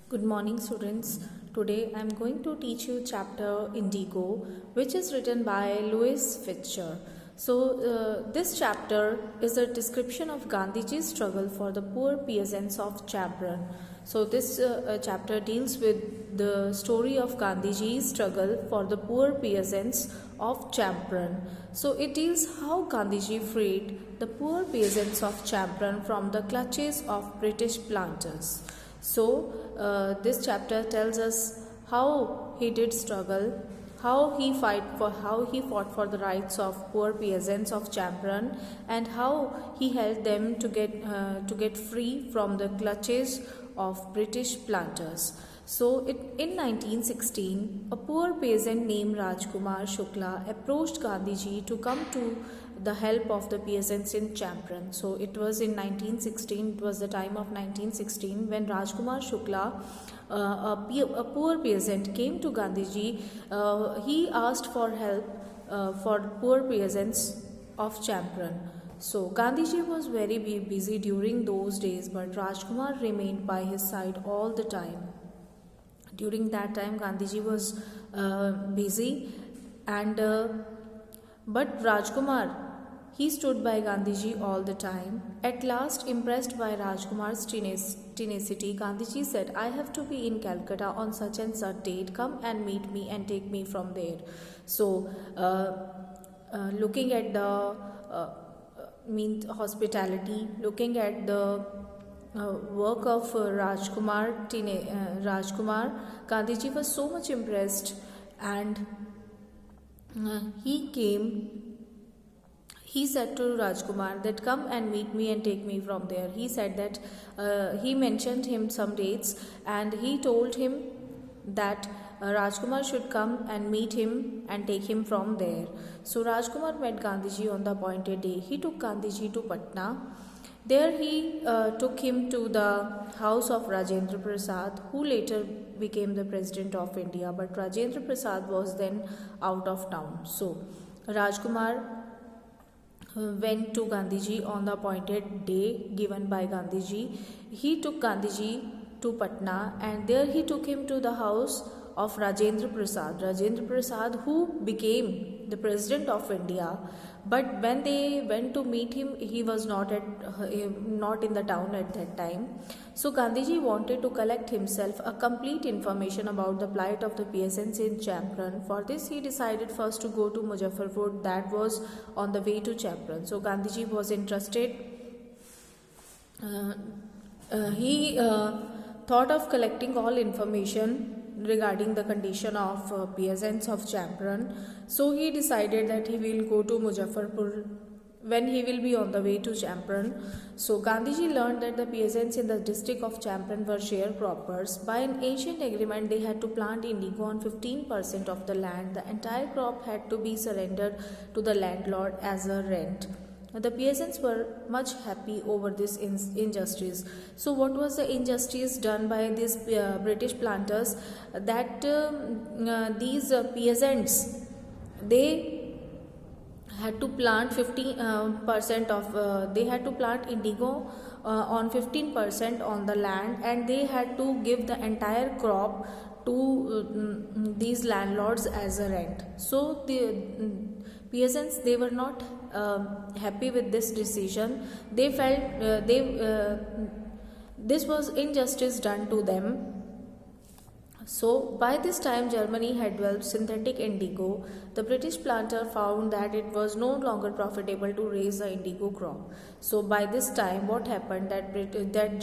Good morning, students. Today I am going to teach you chapter Indigo, which is written by Louis Fitcher. This chapter is a description of Gandhiji's struggle for the poor peasants of Champaran. This chapter deals with the story of Gandhiji's struggle for the poor peasants of Champaran. So, it deals how Gandhiji freed the poor peasants of Champaran from the clutches of British planters. This chapter tells us how he did struggle, how he fought for the rights of poor peasants of Champaran, and how he helped them to get free from the clutches of British planters. In 1916, a poor peasant named Rajkumar Shukla approached Gandhiji to come to the help of the peasants in Champaran. So it was in 1916, it was the time of 1916 when Rajkumar Shukla, a poor peasant, came to Gandhiji. He asked for help for poor peasants of Champaran. So Gandhiji was very busy during those days, but Rajkumar remained by his side all the time. During that time, Gandhiji was busy, but Rajkumar, he stood by Gandhiji all the time. At last, impressed by Rajkumar's tenacity, Gandhiji said, "I have to be in Calcutta on such and such date. Come and meet me and take me from there." Looking at the hospitality, looking at the work of Rajkumar, Gandhiji was so much impressed, and he came. He said to Rajkumar that come and meet me and take me from there. He said that he mentioned him some dates, and he told him that Rajkumar should come and meet him and take him from there. So Rajkumar met Gandhiji on the appointed day. He took Gandhiji to Patna. There he took him to the house of Rajendra Prasad, who later became the President of India. But Rajendra Prasad was then out of town. So Rajkumar went to Gandhiji on the appointed day given by Gandhiji. He took Gandhiji to Patna, and there he took him to the house of Rajendra Prasad. Rajendra Prasad, who became the President of India. But when they went to meet him, he was not in the town at that time. So Gandhiji wanted to collect himself a complete information about the plight of the peasants in Champaran. For this, he decided first to go to Muzaffarpur, that was on the way to Champaran. So Gandhiji was interested. He thought of collecting all information regarding the condition of peasants of Champaran. So he decided that he will go to Muzaffarpur when he will be on the way to Champaran. So Gandhiji learned that the peasants in the district of Champaran were sharecroppers. By an ancient agreement, they had to plant indigo on 15% of the land. The entire crop had to be surrendered to the landlord as a rent. The peasants were much happy over this injustice. So what was the injustice done by these British planters? That these peasants, they had to plant 50% of they had to plant indigo on 15% on the land, and they had to give the entire crop to these landlords as a rent. So the peasants, they were not happy with this decision. They felt this was injustice done to them. So by this time, Germany had developed synthetic indigo. The British planter found that it was no longer profitable to raise the indigo crop. So by this time, what happened, that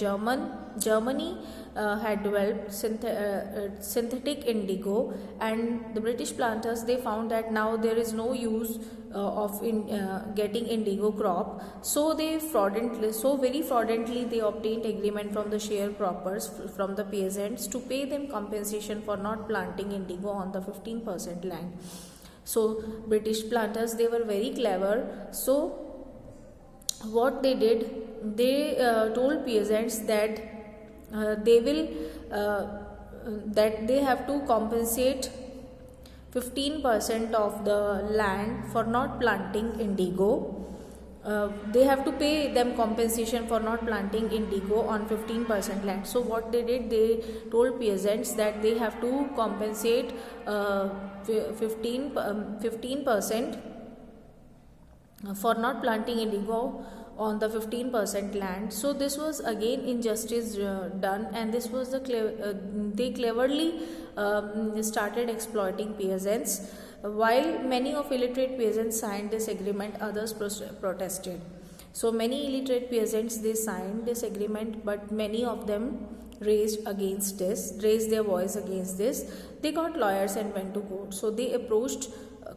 Germany had developed synthetic indigo, and the British planters, they found that now there is no use of getting indigo crop. So very fraudulently they obtained agreement from the sharecroppers, from the peasants, to pay them compensation for not planting indigo on the 15% land. So British planters, they were very clever. So what they did, they told peasants that they have to compensate 15% of the land for not planting indigo. they have to pay them compensation for not planting indigo on 15% land. So what they did, they told peasants that they have to compensate 15% for not planting indigo on the 15% land. So this was again injustice done, and this was they cleverly started exploiting peasants. While many of illiterate peasants signed this agreement, others protested. So many illiterate peasants, they signed this agreement, but many of them raised their voice against this. They got lawyers and went to court. So they approached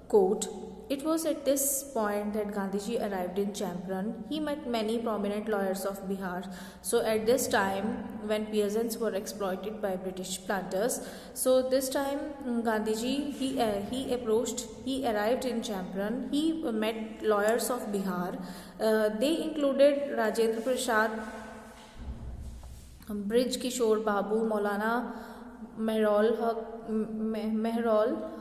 court. It was at this point that Gandhiji arrived in Champaran. He met many prominent lawyers of Bihar. So at this time, when peasants were exploited by British planters, so this time Gandhiji, he arrived in Champaran. He met lawyers of Bihar. They included Rajendra Prasad, Brij Kishore Babu, Maulana Mehrol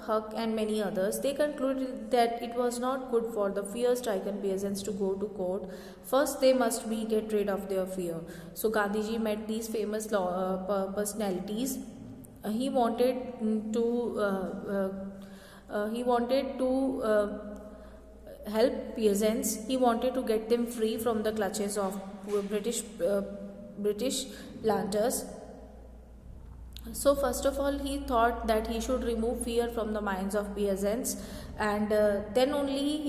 Haq and many others. They concluded that it was not good for the fear-stricken peasants to go to court. First, they must get rid of their fear. So Gandhiji met these famous personalities. He wanted to help peasants. He wanted to get them free from the clutches of British planters. So first of all, he thought that he should remove fear from the minds of peasants, and then only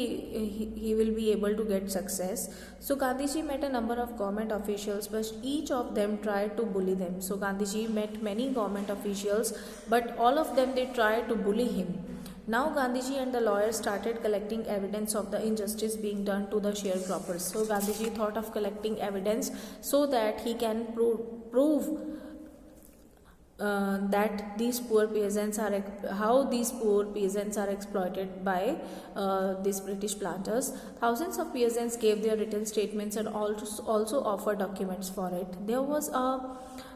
he will be able to get success. So Gandhiji met a number of government officials, but each of them tried to bully them. So Gandhiji met many government officials, but all of them, they tried to bully him. Now Gandhiji and the lawyers started collecting evidence of the injustice being done to the sharecroppers. So Gandhiji thought of collecting evidence so that he can prove that these poor peasants are exploited by these British planters. Thousands of peasants gave their written statements and also offered documents for it. There was a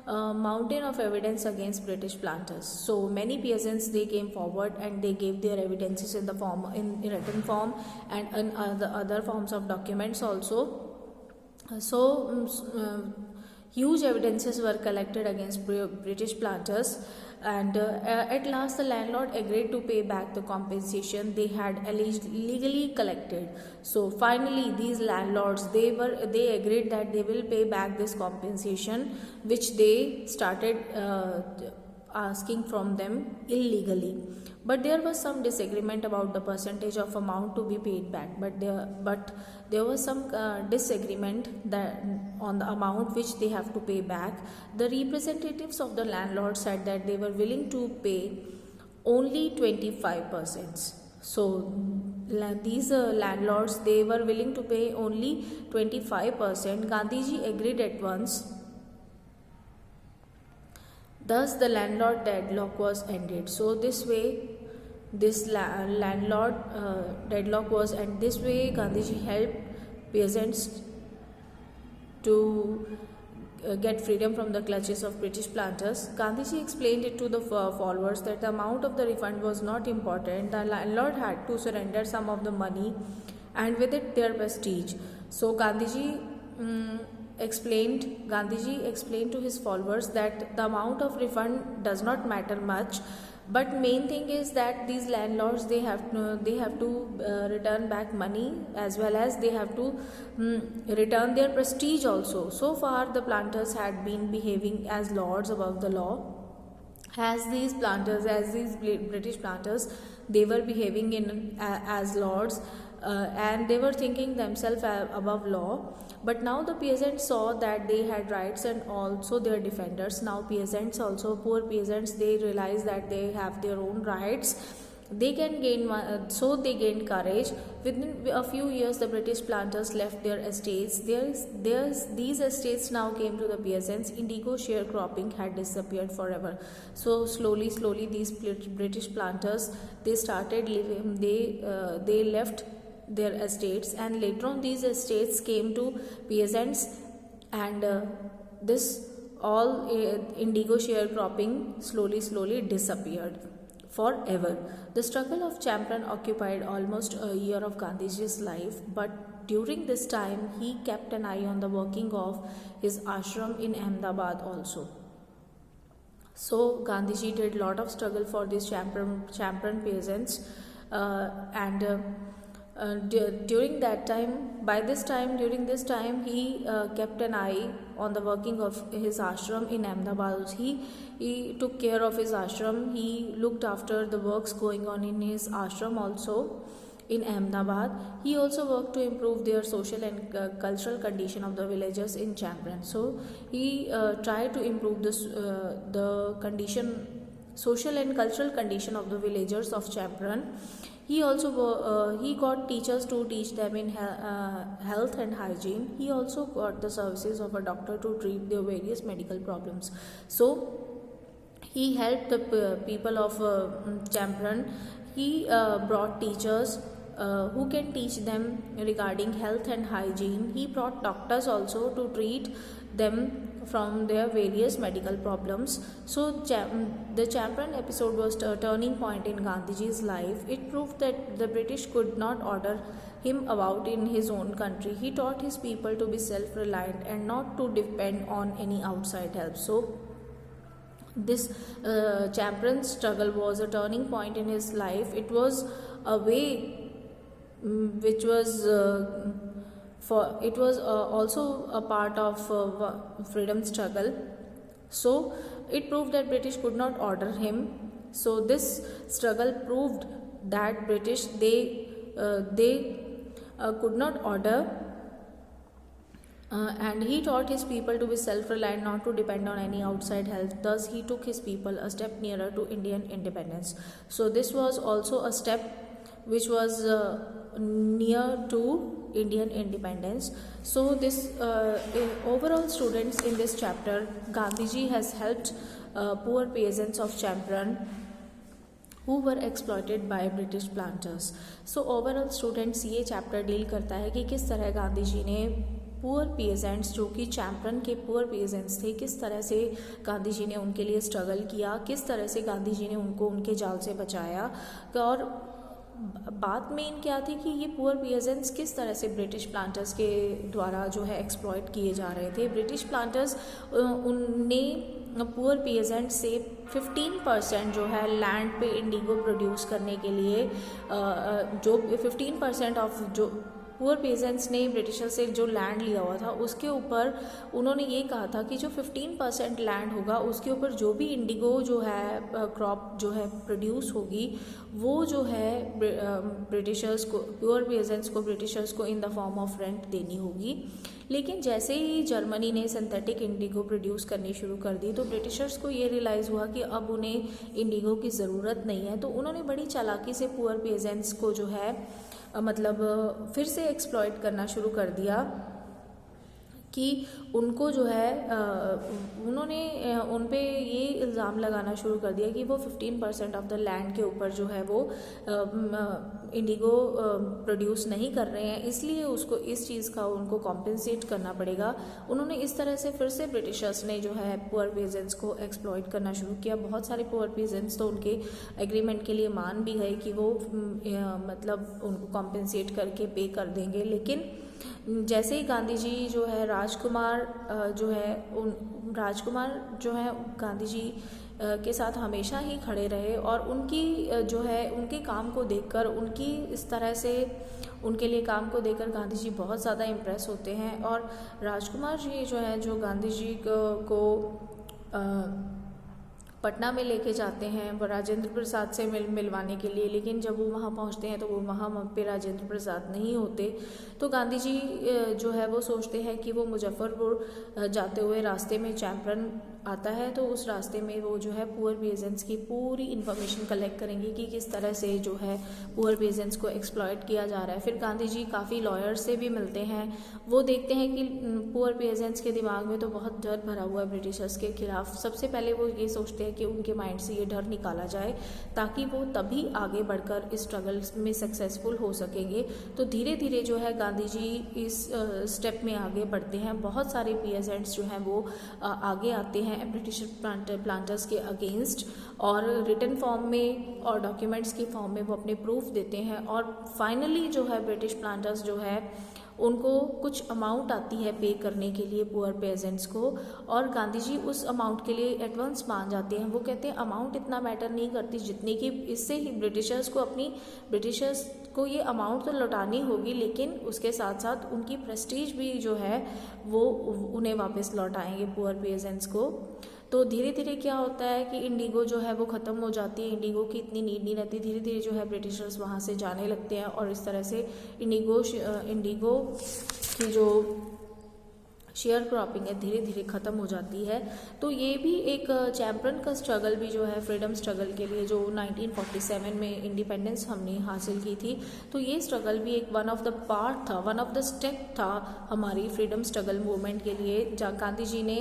mountain of evidence against British planters. So many peasants, they came forward and they gave their evidences in written form and in other forms of documents also. Huge evidences were collected against British planters, and at last the landlord agreed to pay back the compensation they had illegally collected. So finally these landlords, they agreed that they will pay back this compensation which they started asking from them illegally. But there was some disagreement about the percentage of amount to be paid back. But there was some disagreement that on the amount which they have to pay back. The representatives of the landlord said that they were willing to pay only 25%. So these landlords, they were willing to pay only 25%. Gandhiji agreed at once. Thus the landlord deadlock was ended. So this way this landlord deadlock was, and this way Gandhiji helped peasants to get freedom from the clutches of British planters. Gandhiji explained it to the followers that the amount of the refund was not important. The landlord had to surrender some of the money and with it their prestige. So Gandhiji explained to his followers that the amount of refund does not matter much, but main thing is that these landlords, they have to return back money, as well as they have to return their prestige also. So far the planters had been behaving as lords above the law. As these British planters, they were behaving as lords, and they were thinking themselves above law. But now the peasants saw that they had rights and also their defenders. Now peasants also, poor peasants, they realize that they have their own rights. They can gain, so they gained courage. Within a few years, the British planters left their estates. These estates now came to the peasants. Indigo sharecropping had disappeared forever. So slowly, these British planters, they started living. They left their estates, and later on these estates came to peasants, and this all indigo sharecropping slowly disappeared forever. The struggle of Champaran occupied almost a year of Gandhiji's life, but during this time he kept an eye on the working of his ashram in Ahmedabad also. So Gandhiji did lot of struggle for these champion peasants, during that time, during this time, he kept an eye on the working of his ashram in Ahmedabad. He took care of his ashram. He looked after the works going on in his ashram also in Ahmedabad. He also worked to improve their social and cultural condition of the villagers in Champaran. So he tried to improve the social and cultural condition of the villagers of Champaran. He also he got teachers to teach them in health and hygiene. He also got the services of a doctor to treat their various medical problems. So he helped the people of Champaran. He brought teachers who can teach them regarding health and hygiene. He brought doctors also to treat them from their various medical problems. So the Champaran episode was a turning point in Gandhiji's life. It proved that the British could not order him about in his own country. He taught his people to be self-reliant and not to depend on any outside help. So this Champaran struggle was a turning point in his life. It was a way which was also a part of freedom struggle. So it proved that British could not order him. So this struggle proved that British they could not order, and he taught his people to be self-reliant, not to depend on any outside help. Thus he took his people a step nearer to Indian independence. So this was also a step which was near to Indian independence. So this overall, students, in this chapter Gandhiji has helped poor peasants of Champaran who were exploited by British planters. So overall, students, ये chapter deal करता है कि किस तरह गांधी जी ने poor pageants, जो कि champion के पुअर पेजेंट्स थे, किस तरह से गांधी जी ने उनके लिए स्ट्रगल किया, किस तरह से गांधी जी ने उनको उनके जाल से बचाया। और बात मेन क्या थी कि ये पुअर पेजेंट्स किस तरह से ब्रिटिश प्लांटर्स के द्वारा जो है एक्सप्लॉइट किए जा रहे थे। ब्रिटिश प्लांटर्स उनने पुअर पेजेंट से 15% जो है लैंड पे इंडिगो प्रोड्यूस करने के लिए, जो 15% ऑफ जो पुअर पेजेंट्स ने ब्रिटिशर से जो लैंड लिया हुआ था उसके ऊपर उन्होंने ये कहा था कि जो 15% लैंड होगा उसके ऊपर जो भी इंडिगो जो है क्रॉप जो है प्रोड्यूस होगी वो जो है ब्रिटिशर्स को, पुअर पेजेंट्स को, ब्रिटिशर्स को in the form of rent देनी होगी। लेकिन जैसे ही जर्मनी ने सिंथेटिक इंडिगो प्रोड्यूस करनी शुरू कर दी तो ब्रिटिशर्स को ये रियलाइज़ हुआ कि अब उन्हें इंडिगो की ज़रूरत नहीं है। तो उन्होंने बड़ी चालाकी से पुअर पेजेंट्स को जो है मतलब फिर से एक्सप्लॉइट करना शुरू कर दिया कि उनको जो है उन्होंने उन पे ये इल्ज़ाम लगाना शुरू कर दिया कि वो 15% ऑफ द लैंड के ऊपर जो है वो इंडिगो प्रोड्यूस नहीं कर रहे हैं, इसलिए उसको इस चीज़ का उनको कॉम्पेंसेट करना पड़ेगा। उन्होंने इस तरह से फिर से ब्रिटिशर्स ने जो है पुअर पेजेंट्स को एक्सप्लॉइट करना शुरू किया। बहुत सारे पुअर पेजेंट्स तो उनके एग्रीमेंट के लिए मान भी गए कि वो मतलब उनको कॉम्पेंसेट करके पे कर देंगे। लेकिन जैसे ही गांधी जी जो है राजकुमार जो है गांधी जी के साथ हमेशा ही खड़े रहे और उनकी जो है उनके काम को देखकर, उनकी इस तरह से उनके लिए काम को देखकर गांधी जी बहुत ज़्यादा इम्प्रेस होते हैं। और राजकुमार जी जो है जो गांधी जी को पटना में लेके जाते हैं वो राजेंद्र प्रसाद से मिलवाने के लिए, लेकिन जब वो वहाँ पहुँचते हैं तो वो वहाँ पे राजेंद्र प्रसाद नहीं होते। तो गांधी जी जो है वो सोचते हैं कि वो मुजफ्फरपुर जाते हुए रास्ते में चैम्पियन आता है, तो उस रास्ते में वो जो है पुअर पेजेंट्स की पूरी इन्फॉर्मेशन कलेक्ट करेंगे कि किस तरह से जो है पुअर पेजेंट्स को एक्सप्लॉइट किया जा रहा है। फिर गांधी जी काफ़ी लॉयर्स से भी मिलते हैं, वो देखते हैं कि पुअर पेजेंट्स के दिमाग में तो बहुत डर भरा हुआ है ब्रिटिशर्स के खिलाफ। सबसे पहले वो ये सोचते हैं कि उनके माइंड से ये डर निकाला जाए ताकि वो तभी आगे बढ़कर इस स्ट्रगल में सक्सेसफुल हो सकेंगे। तो धीरे धीरे जो है गांधी जी इस स्टेप में आगे बढ़ते हैं। बहुत सारे पेजेंट्स जो हैं वो आगे आते हैं ब्रिटिश प्लांटर्स के अगेंस्ट और रिटन फॉर्म में और डॉक्यूमेंट्स के फॉर्म में वो अपने प्रूफ देते हैं और फाइनली जो है ब्रिटिश प्लांटर्स जो है उनको कुछ अमाउंट आती है पे करने के लिए पुअर पेजेंट्स को, और गांधी जी उस अमाउंट के लिए एडवांस मान जाते हैं। वो कहते हैं अमाउंट इतना मैटर नहीं करती जितनी कि इससे ही ब्रिटिशर्स को ये अमाउंट तो लौटानी होगी, लेकिन उसके साथ साथ उनकी प्रेस्टीज भी जो है वो उन्हें वापस लौटाएंगे पुअर पेजेंट्स को। तो धीरे धीरे क्या होता है कि इंडिगो जो है वो ख़त्म हो जाती है, इंडिगो की इतनी नीड नहीं रहती, धीरे धीरे जो है ब्रिटिशर्स वहाँ से जाने लगते हैं, और इस तरह से इंडिगो की जो शेयर क्रॉपिंग है धीरे धीरे ख़त्म हो जाती है। तो ये भी एक चैंपियन का स्ट्रगल भी जो है फ्रीडम स्ट्रगल के लिए, जो 1947 में इंडिपेंडेंस हमने हासिल की थी, तो ये स्ट्रगल भी एक वन ऑफ द पार्ट था, वन ऑफ द स्टेप था हमारी फ्रीडम स्ट्रगल मूवमेंट के लिए, जहाँ गांधी जी ने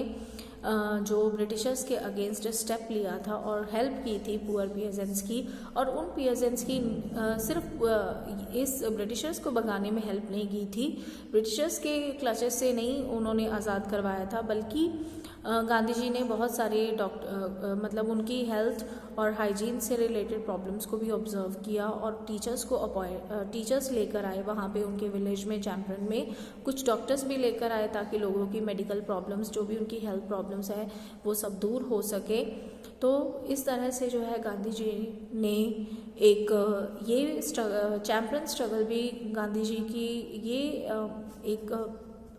जो ब्रिटिशर्स के अगेंस्ट स्टेप लिया था और हेल्प की थी पुअर पियजेंट्स की, और उन पियजेंट्स की सिर्फ इस ब्रिटिशर्स को भगाने में हेल्प नहीं की थी, ब्रिटिशर्स के क्लचेस से नहीं उन्होंने आज़ाद करवाया था, बल्कि गांधी जी ने बहुत सारे मतलब उनकी हेल्थ और हाइजीन से रिलेटेड प्रॉब्लम्स को भी ऑब्जर्व किया, और टीचर्स लेकर आए वहाँ पे उनके विलेज में, चैंपियन में कुछ डॉक्टर्स भी लेकर आए, ताकि लोगों की मेडिकल प्रॉब्लम्स, जो भी उनकी हेल्थ प्रॉब्लम्स है वो सब दूर हो सके। तो इस तरह से जो है गांधी जी ने एक ये चैंपियन स्ट्रगल भी गांधी जी की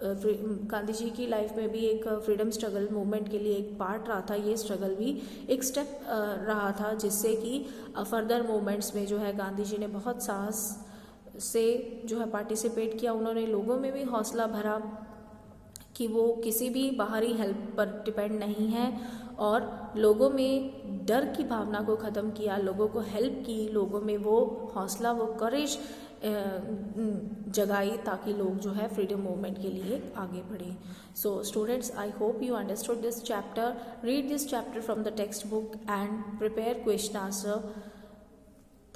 गांधी जी की लाइफ में भी एक फ्रीडम स्ट्रगल मूवमेंट के लिए एक पार्ट रहा था, ये स्ट्रगल भी एक स्टेप रहा था, जिससे कि फर्दर मूवमेंट्स में जो है गांधी जी ने बहुत साहस से जो है पार्टिसिपेट किया। उन्होंने लोगों में भी हौसला भरा कि वो किसी भी बाहरी हेल्प पर डिपेंड नहीं है, और लोगों में डर की भावना को ख़त्म किया, लोगों को हेल्प की, लोगों में वो हौसला, वो करेज जगाई, ताकि लोग जो है फ्रीडम मूवमेंट के लिए आगे बढ़े। So students, I hope you understood this chapter. Read this chapter from the text book and prepare question answer.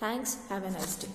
Thanks. Have a nice day.